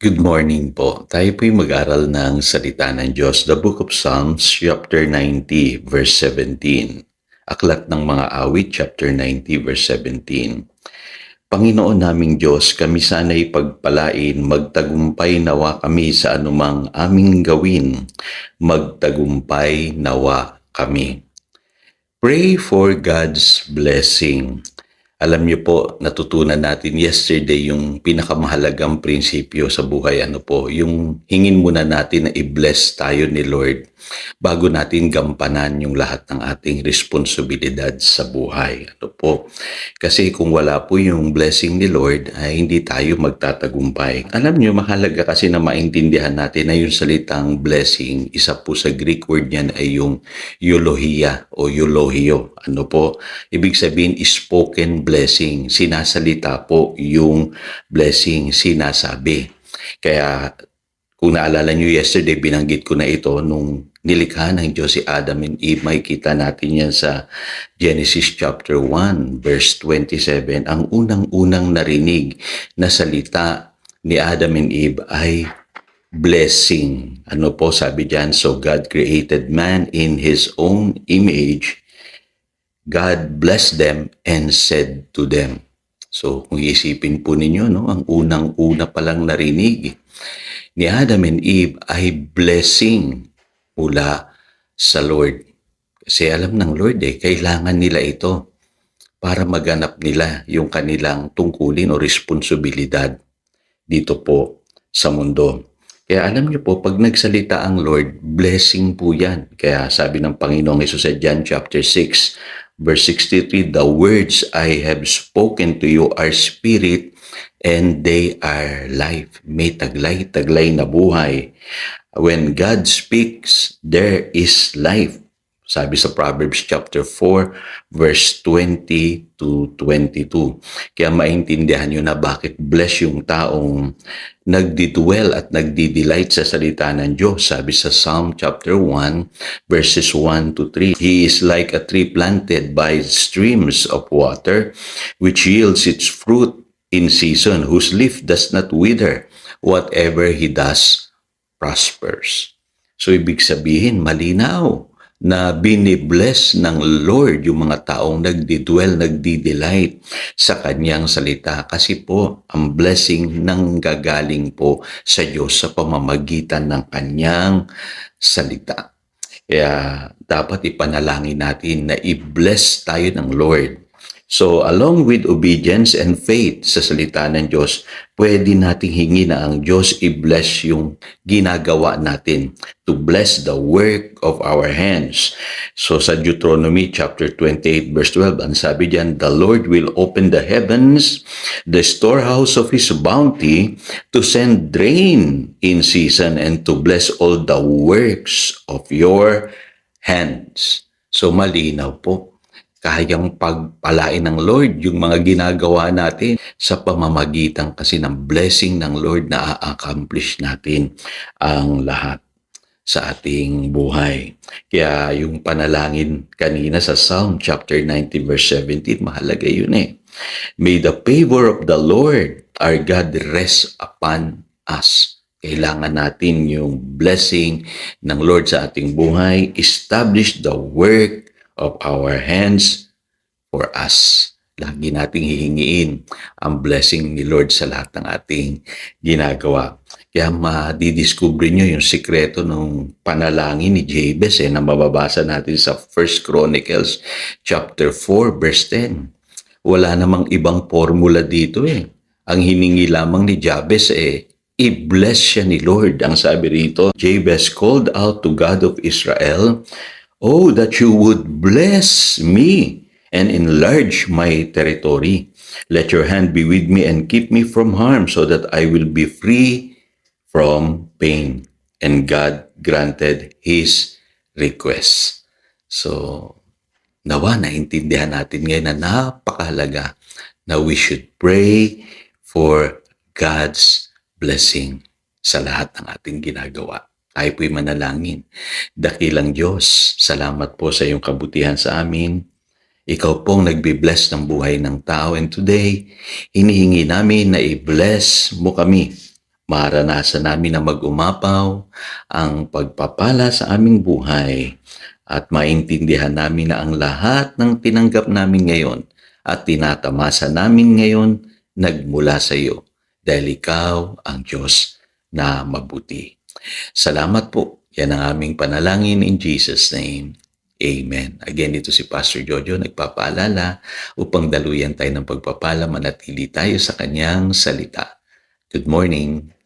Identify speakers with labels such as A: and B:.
A: Good morning po. Tayo po'y mag-aral ng salita ng Diyos, the Book of Psalms, chapter 90, verse 17. Aklat ng mga awit, chapter 90, verse 17. Panginoon naming Diyos, kami sana'y pagpalain, magtagumpay nawa kami sa anumang aming gawin. Magtagumpay nawa kami. Pray for God's blessing. Alam niyo po, natutunan natin yesterday yung pinakamahalagang prinsipyo sa buhay. Ano po, yung hingin muna natin na i-bless tayo ni Lord bago natin gampanan yung lahat ng ating responsibilidad sa buhay. Ano po, kasi kung wala po yung blessing ni Lord, ay hindi tayo magtatagumpay. Alam niyo, mahalaga kasi na maintindihan natin na yung salitang blessing, isa po sa Greek word niyan ay yung eulogia o eulogio. Ano po, ibig sabihin spoken blessing. Sinasalita po yung blessing, sinasabi. Kaya kung naalala nyo yesterday, binanggit ko na ito nung nilikha ng Diyos si Adam and Eve. Makikita natin yan sa Genesis chapter 1, verse 27. Ang unang-unang narinig na salita ni Adam and Eve ay blessing. Ano po sabi diyan? So God created man in His own image. God blessed them and said to them. So kung isipin po ninyo, no, ang unang-una palang narinig ni Adam and Eve ay blessing mula sa Lord. Kasi alam ng Lord kailangan nila ito para maganap nila yung kanilang tungkulin o responsibilidad dito po sa mundo. Kaya alam niyo po, pag nagsalita ang Lord, blessing po yan. Kaya sabi ng Panginoong Hesus sa John chapter 6, verse 63, the words I have spoken to you are spirit and they are life. May taglay-taglay na buhay. When God speaks, there is life. Sabi sa Proverbs chapter 4, verse 20 to 22. Kaya maintindihan nyo na bakit bless yung taong nagdidwell at nagdidelight sa salita ng Diyos. Sabi sa Psalm chapter 1, verses 1 to 3. He is like a tree planted by streams of water, which yields its fruit in season, whose leaf does not wither. Whatever he does prospers. So ibig sabihin, malinaw na binibless ng Lord yung mga taong nagdidwell, nagdidelight sa kanyang salita. Kasi po, ang blessing nang gagaling po sa Diyos sa pamamagitan ng kanyang salita. Kaya dapat ipanalangin natin na i-bless tayo ng Lord. So, along with obedience and faith sa salita ng Diyos, pwede nating hingi na ang Diyos i-bless yung ginagawa natin, to bless the work of our hands. So, sa Deuteronomy chapter 28 verse 12, ang sabi diyan, the Lord will open the heavens, the storehouse of His bounty, to send rain in season and to bless all the works of your hands. So, malinaw po. Kayang pagpalain ng Lord yung mga ginagawa natin sa pamamagitan kasi ng blessing ng Lord na a-accomplish natin ang lahat sa ating buhay. Kaya yung panalangin kanina sa Psalm chapter 90 verse 17, mahalaga yun May the favor of the Lord our God rest upon us. Kailangan natin yung blessing ng Lord sa ating buhay, establish the work of our hands for us. Lagi nating hihingiin ang blessing ni Lord sa lahat ng ating ginagawa. Kaya madidiscover nyo yung sikreto ng panalangin ni Jabez na mababasa natin sa 1 Chronicles chapter 4 verse 10. Wala namang ibang formula dito Ang hiningi lamang ni Jabez i-bless siya ni Lord. Ang sabi rito, Jabez called out to God of Israel, oh, that you would bless me and enlarge my territory. Let your hand be with me and keep me from harm so that I will be free from pain. And God granted His request. So, nawa naintindihan natin ngayon na napakahalaga na we should pray for God's blessing sa lahat ng ating ginagawa. Tayo po'y manalangin. Dakilang Diyos, salamat po sa iyong kabutihan sa amin. Ikaw pong nagbi-bless ng buhay ng tao. And today, hinihingi namin na i-bless mo kami maranasan namin na mag-umapaw ang pagpapala sa aming buhay at maintindihan namin na ang lahat ng tinanggap namin ngayon at tinatamasa namin ngayon nagmula sa iyo dahil ikaw ang Diyos na mabuti. Salamat po. Yan ang aming panalangin in Jesus' name. Amen. Again, ito si Pastor Jojo nagpapaalala upang daluyan tayo ng pagpapala, manatili tayo sa kanyang salita. Good morning.